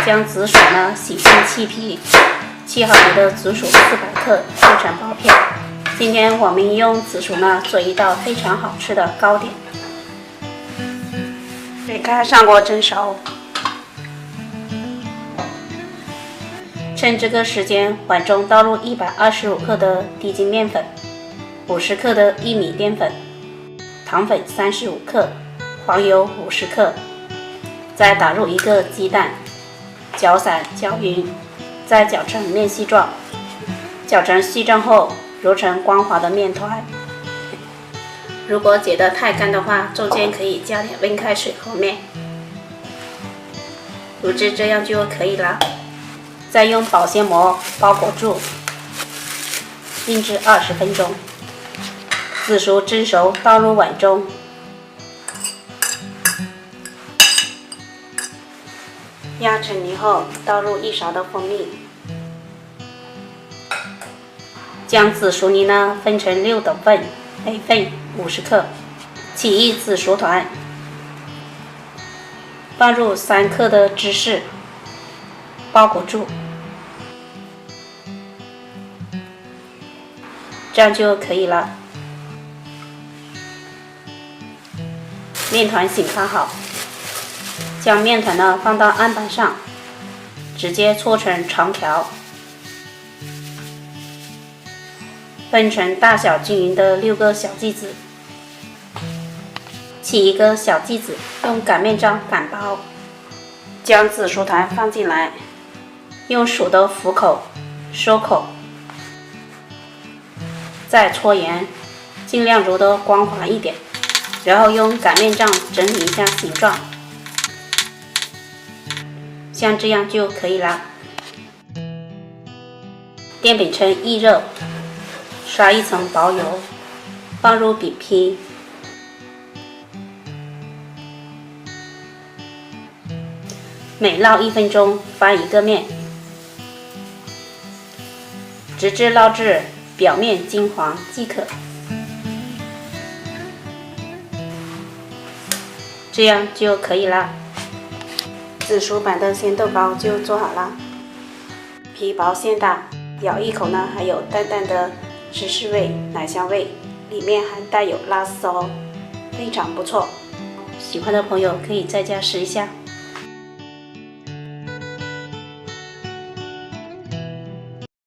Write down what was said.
将紫薯呢洗净去皮，切好你的紫薯400克，切成薄片。今天我们用紫薯呢做一道非常好吃的糕点。水开上锅蒸熟，趁这个时间，碗中倒入125克的低筋面粉，50克的玉米淀粉，糖粉35克，黄油50克，再打入1个鸡蛋，搅散搅匀，再搅成面稀状。搅成稀状后，揉成光滑的面团。如果觉得太干的话，中间可以加点温开水和面。卤制这样就可以了。再用保鲜膜包裹住，静置20分钟。紫薯蒸熟，倒入碗中。压成泥后，倒入1勺的蜂蜜。将紫薯泥呢分成6等份，每份50克。起1紫薯团，放入3克的芝士，包裹住，这样就可以了。面团醒发好，将面团呢放到案板上，直接搓成长条。分成大小均匀的6个小剂子，起1个小剂子，用擀面杖擀薄，将紫薯团放进来，用手的虎口收口，再搓圆，尽量揉得光滑一点，然后用擀面杖整理一下形状，像这样就可以了。电饼铛一热，刷1层薄油，放入饼坯，每烙1分钟翻1个面，直至烙至表面金黄即可。这样就可以了。紫薯版的鲜豆糕就做好了，皮薄馅大，咬一口呢还有淡淡的芝士味、奶香味，里面还带有拉丝哦，非常不错。喜欢的朋友可以在家试一下。